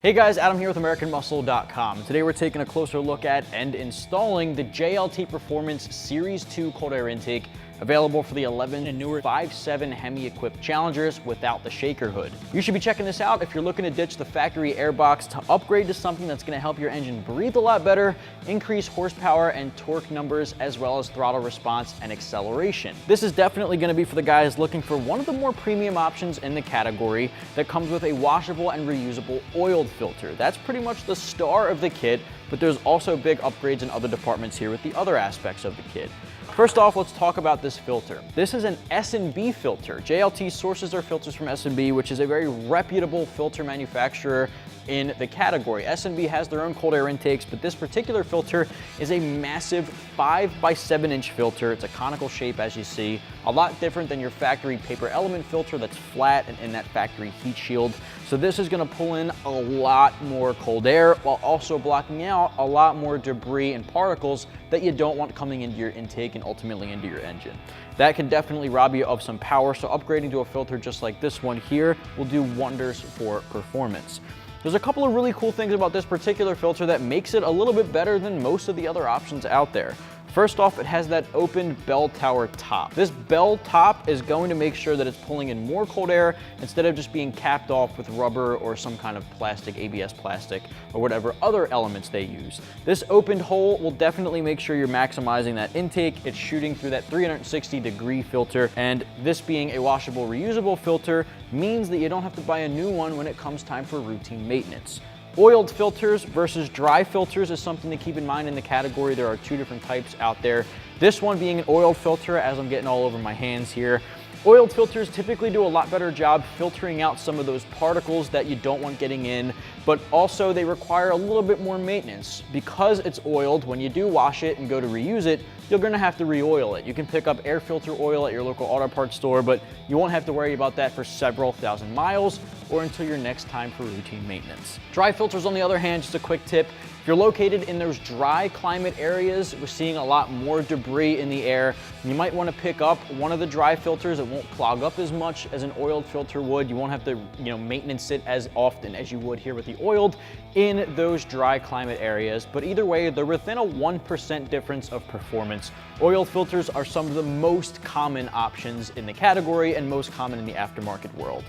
Hey guys, Adam here with AmericanMuscle.com. Today we're taking a closer look at and installing the JLT Performance Series 2 cold air intake, available for the 11 and newer 5.7 HEMI equipped Challengers without the shaker hood. You should be checking this out if you're looking to ditch the factory air box to upgrade to something that's going to help your engine breathe a lot better, increase horsepower and torque numbers, as well as throttle response and acceleration. This is definitely going to be for the guys looking for one of the more premium options in the category that comes with a washable and reusable oiled filter. That's pretty much the star of the kit, but there's also big upgrades in other departments here with the other aspects of the kit. First off, let's talk about this filter. This is an S&B filter. JLT sources their filters from S&B, which is a very reputable filter manufacturer in the category. S&B has their own cold air intakes, but this particular filter is a massive 5 by 7 inch filter. It's a conical shape, as you see, a lot different than your factory paper element filter that's flat and in that factory heat shield. So this is gonna pull in a lot more cold air while also blocking out a lot more debris and particles that you don't want coming into your intake and ultimately into your engine. That can definitely rob you of some power, so upgrading to a filter just like this one here will do wonders for performance. There's a couple of really cool things about this particular filter that makes it a little bit better than most of the other options out there. First off, it has that open bell tower top. This bell top is going to make sure that it's pulling in more cold air instead of just being capped off with rubber or some kind of plastic, ABS plastic, or whatever other elements they use. This opened hole will definitely make sure you're maximizing that intake. It's shooting through that 360-degree filter, and this being a washable, reusable filter means that you don't have to buy a new one when it comes time for routine maintenance. Oiled filters versus dry filters is something to keep in mind in the category. There are two different types out there. This one being an oiled filter, as I'm getting all over my hands here. Oiled filters typically do a lot better job filtering out some of those particles that you don't want getting in, but also they require a little bit more maintenance. Because it's oiled, when you do wash it and go to reuse it, you're gonna have to re-oil it. You can pick up air filter oil at your local auto parts store, but you won't have to worry about that for several thousand miles or until your next time for routine maintenance. Dry filters, on the other hand, just a quick tip. If you're located in those dry climate areas, we're seeing a lot more debris in the air. You might want to pick up one of the dry filters. It won't clog up as much as an oiled filter would. You won't have to, maintenance it as often as you would here with the oiled in those dry climate areas. But either way, they're within a 1% difference of performance. Oiled filters are some of the most common options in the category and most common in the aftermarket world.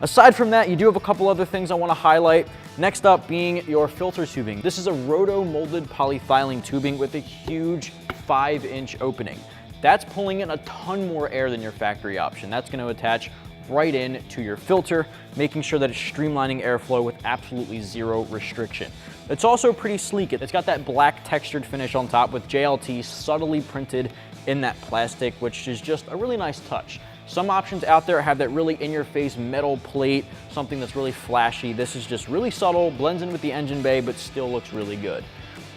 Aside from that, you do have a couple other things I want to highlight. Next up being your filter tubing. This is a roto-molded polyethylene tubing with a huge 5-inch opening. That's pulling in a ton more air than your factory option. That's going to attach right in to your filter, making sure that it's streamlining airflow with absolutely zero restriction. It's also pretty sleek. It's got that black textured finish on top with JLT subtly printed in that plastic, which is just a really nice touch. Some options out there have that really in-your-face metal plate, something that's really flashy. This is just really subtle, blends in with the engine bay, but still looks really good.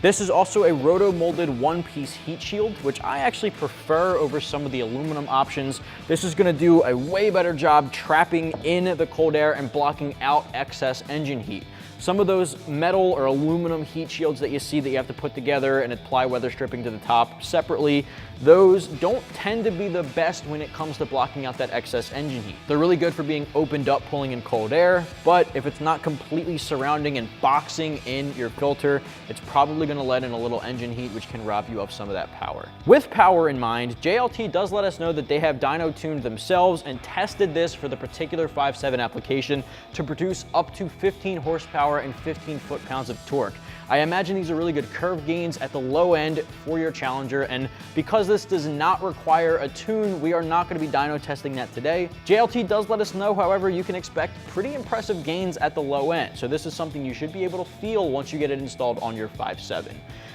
This is also a roto-molded one-piece heat shield, which I actually prefer over some of the aluminum options. This is gonna do a way better job trapping in the cold air and blocking out excess engine heat. Some of those metal or aluminum heat shields that you see that you have to put together and apply weather stripping to the top separately, those don't tend to be the best when it comes to blocking out that excess engine heat. They're really good for being opened up, pulling in cold air, but if it's not completely surrounding and boxing in your filter, it's probably gonna let in a little engine heat, which can rob you of some of that power. With power in mind, JLT does let us know that they have dyno tuned themselves and tested this for the particular 5.7 application to produce up to 15 horsepower and 15 foot-pounds of torque. I imagine these are really good curve gains at the low end for your Challenger, and because this does not require a tune, we are not going to be dyno testing that today. JLT does let us know, however, you can expect pretty impressive gains at the low end, so this is something you should be able to feel once you get it installed on your 5.7.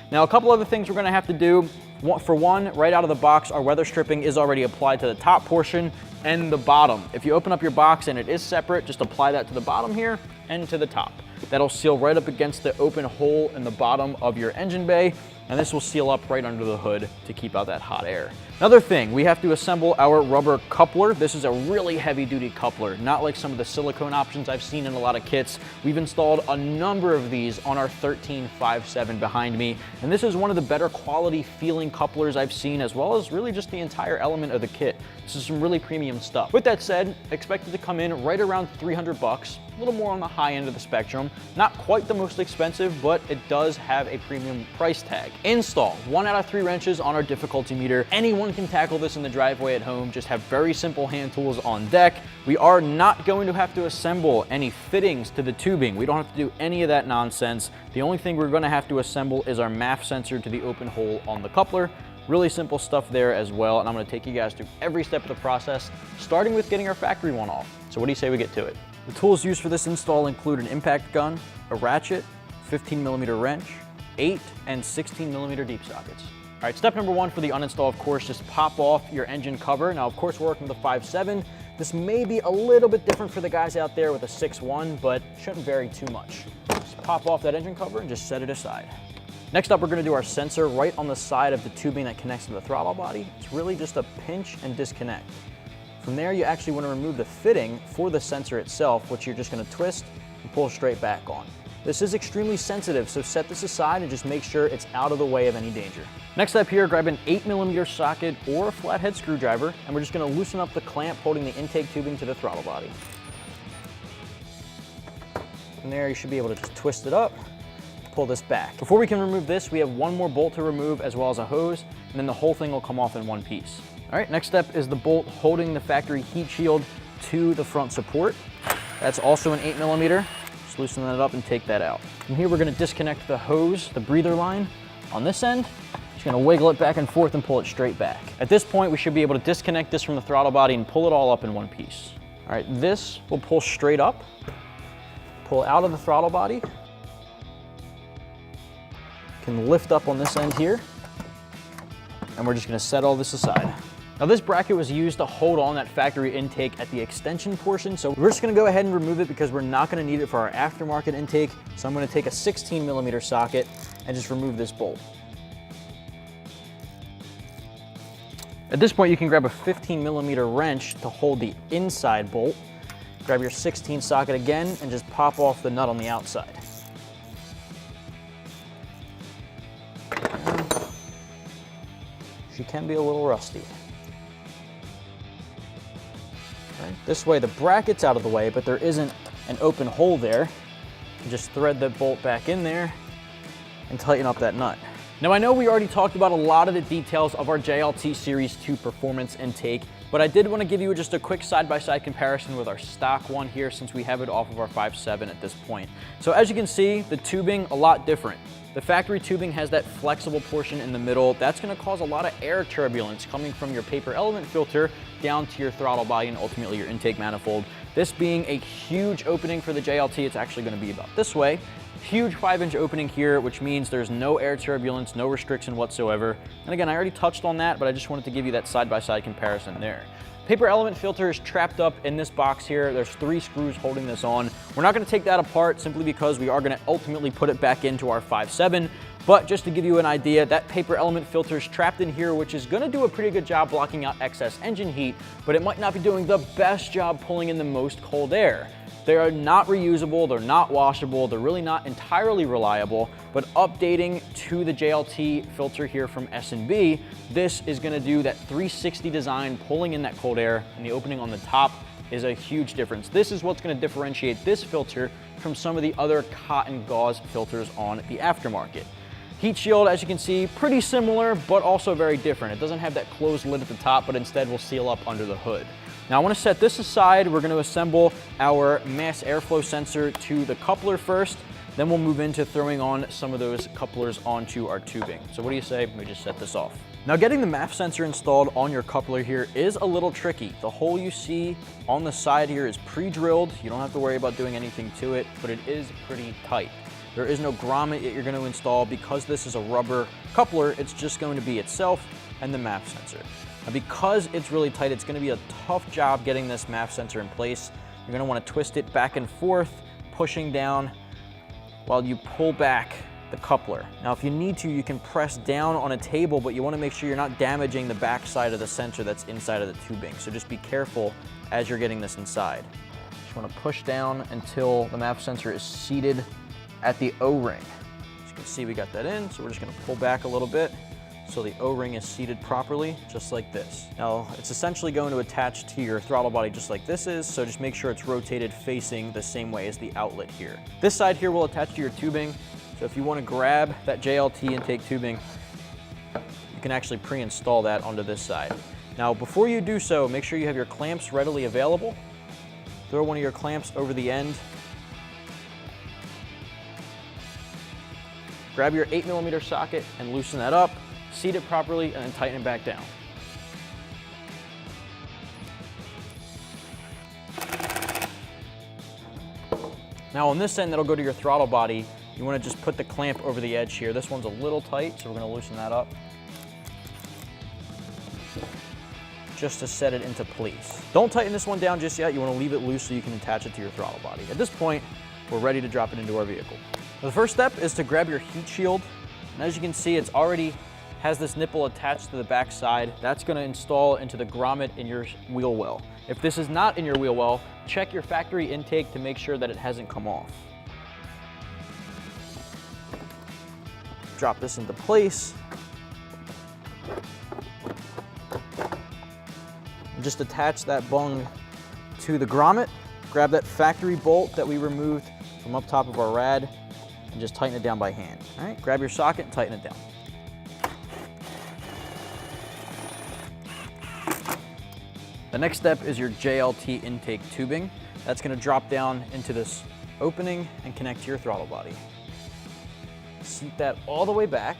Now, a couple other things we're going to have to do. For one, right out of the box, our weather stripping is already applied to the top portion and the bottom. If you open up your box and it is separate, just apply that to the bottom here and to the top. That'll seal right up against the open hole in the bottom of your engine bay, and this will seal up right under the hood to keep out that hot air. Another thing, we have to assemble our rubber coupler. This is a really heavy-duty coupler, not like some of the silicone options I've seen in a lot of kits. We've installed a number of these on our 13 5.7 behind me, and this is one of the better quality feeling couplers I've seen, as well as really just the entire element of the kit. This is some really premium stuff. With that said, expect it to come in right around 300 bucks. a little more on the high end of the spectrum. Not quite the most expensive, but it does have a premium price tag. Install, 1 out of 3 wrenches on our difficulty meter. Anyone can tackle this in the driveway at home, just have very simple hand tools on deck. We are not going to have to assemble any fittings to the tubing. We don't have to do any of that nonsense. The only thing we're gonna have to assemble is our Maf sensor to the open hole on the coupler. Really simple stuff there as well, and I'm gonna take you guys through every step of the process, starting with getting our factory one off. So what do you say we get to it? The tools used for this install include an impact gun, a ratchet, 15mm wrench, 8 and 16mm deep sockets. All right, step number 1 for the uninstall, of course, just pop off your engine cover. Now, of course, we're working with a 5.7. This may be a little bit different for the guys out there with a 6.1, but shouldn't vary too much. Just pop off that engine cover and just set it aside. Next up, we're gonna do our sensor right on the side of the tubing that connects to the throttle body. It's really just a pinch and disconnect. From there, you actually wanna remove the fitting for the sensor itself, which you're just gonna twist and pull straight back on. This is extremely sensitive, so set this aside and just make sure it's out of the way of any danger. Next up here, grab an 8mm socket or a flathead screwdriver, and we're just gonna loosen up the clamp holding the intake tubing to the throttle body. From there, you should be able to just twist it up, pull this back. Before we can remove this, we have one more bolt to remove as well as a hose, and then the whole thing will come off in one piece. All right, next step is the bolt holding the factory heat shield to the front support. That's also an 8mm. Just loosen that up and take that out. From here, we're gonna disconnect the hose, the breather line on this end. Just gonna wiggle it back and forth and pull it straight back. At this point, we should be able to disconnect this from the throttle body and pull it all up in one piece. All right, this will pull straight up, pull out of the throttle body, can lift up on this end here, and we're just gonna set all this aside. Now this bracket was used to hold on that factory intake at the extension portion, so we're just gonna go ahead and remove it because we're not gonna need it for our aftermarket intake. So I'm gonna take a 16mm socket and just remove this bolt. At this point, you can grab a 15mm wrench to hold the inside bolt. Grab your 16 socket again and just pop off the nut on the outside. She can be a little rusty. Right. This way the bracket's out of the way, but there isn't an open hole there. You just thread the bolt back in there and tighten up that nut. Now I know we already talked about a lot of the details of our JLT Series 2 performance intake, but I did want to give you just a quick side-by-side comparison with our stock one here since we have it off of our 5.7 at this point. So as you can see, the tubing, a lot different. The factory tubing has that flexible portion in the middle. That's gonna cause a lot of air turbulence coming from your paper element filter down to your throttle body and ultimately your intake manifold. This being a huge opening for the JLT, it's actually gonna be about this way. Huge 5-inch opening here, which means there's no air turbulence, no restriction whatsoever. And again, I already touched on that, but I just wanted to give you that side-by-side comparison there. Paper element filter is trapped up in this box here. There's 3 screws holding this on. We're not gonna take that apart simply because we are gonna ultimately put it back into our 5.7. But just to give you an idea, that paper element filter is trapped in here, which is gonna do a pretty good job blocking out excess engine heat, but it might not be doing the best job pulling in the most cold air. They are not reusable, they're not washable, they're really not entirely reliable, but updating to the JLT filter here from S&B, this is gonna do that 360 design, pulling in that cold air, and the opening on the top is a huge difference. This is what's gonna differentiate this filter from some of the other cotton gauze filters on the aftermarket. Heat shield, as you can see, pretty similar, but also very different. It doesn't have that closed lid at the top, but instead will seal up under the hood. Now I want to set this aside. We're going to assemble our mass airflow sensor to the coupler first, then we'll move into throwing on some of those couplers onto our tubing. So what do you say we just set this off? Now getting the Maf sensor installed on your coupler here is a little tricky. The hole you see on the side here is pre-drilled. You don't have to worry about doing anything to it, but it is pretty tight. There is no grommet that you're going to install. Because this is a rubber coupler, it's just going to be itself and the Maf sensor. Now because it's really tight, it's going to be a tough job getting this Maf sensor in place. You're going to want to twist it back and forth, pushing down while you pull back the coupler. Now if you need to, you can press down on a table, but you want to make sure you're not damaging the back side of the sensor that's inside of the tubing. So just be careful as you're getting this inside. Just want to push down until the Maf sensor is seated at the O-ring. As you can see, we got that in, so we're just going to pull back a little bit, so the O-ring is seated properly, just like this. Now, it's essentially going to attach to your throttle body just like this is, so just make sure it's rotated facing the same way as the outlet here. This side here will attach to your tubing, so if you want to grab that JLT intake tubing, you can actually pre-install that onto this side. Now, before you do so, make sure you have your clamps readily available. Throw one of your clamps over the end. Grab your 8mm socket and loosen that up, seat it properly, and then tighten it back down. Now on this end that'll go to your throttle body, you want to just put the clamp over the edge here. This one's a little tight, so we're going to loosen that up just to set it into place. Don't tighten this one down just yet. You want to leave it loose so you can attach it to your throttle body. At this point, we're ready to drop it into our vehicle. The first step is to grab your heat shield. And as you can see, it's already has this nipple attached to the back side. That's going to install into the grommet in your wheel well. If this is not in your wheel well, check your factory intake to make sure that it hasn't come off. Drop this into place. And just attach that bung to the grommet. Grab that factory bolt that we removed from up top of our rad and just tighten it down by hand. All right, grab your socket and tighten it down. The next step is your JLT intake tubing. That's going to drop down into this opening and connect to your throttle body. Seat that all the way back.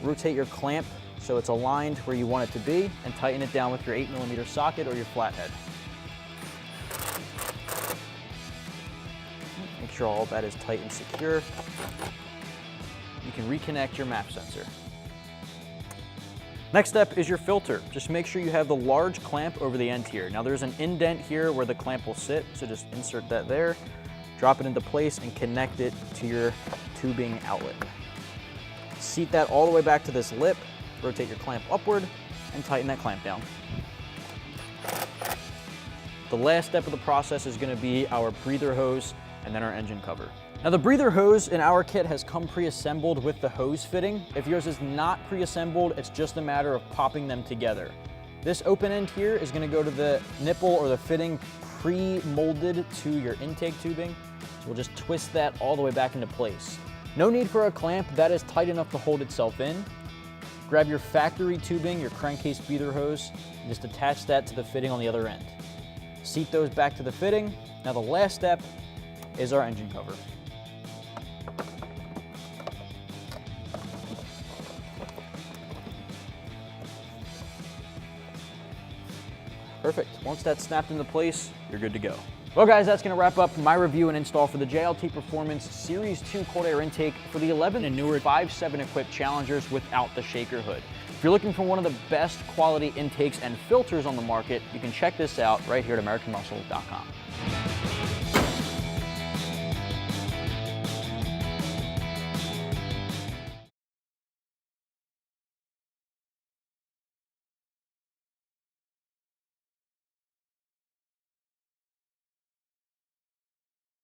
Rotate your clamp so it's aligned where you want it to be, and tighten it down with your 8mm socket or your flathead. Make sure all that is tight and secure. You can reconnect your Maf sensor. Next step is your filter. Just make sure you have the large clamp over the end here. Now there's an indent here where the clamp will sit, so just insert that there, drop it into place, and connect it to your tubing outlet. Seat that all the way back to this lip, rotate your clamp upward, and tighten that clamp down. The last step of the process is going to be our breather hose and then our engine cover. Now the breather hose in our kit has come pre-assembled with the hose fitting. If yours is not pre-assembled, it's just a matter of popping them together. This open end here is going to go to the nipple or the fitting pre-molded to your intake tubing. So we'll just twist that all the way back into place. No need for a clamp, that is tight enough to hold itself in. Grab your factory tubing, your crankcase breather hose, and just attach that to the fitting on the other end. Seat those back to the fitting. Now the last step is our engine cover. Perfect. Once that's snapped into place, you're good to go. Well guys, that's gonna wrap up my review and install for the JLT Performance Series 2 cold air intake for the 11 and newer 5.7 equipped Challengers without the shaker hood. If you're looking for one of the best quality intakes and filters on the market, you can check this out right here at AmericanMuscle.com.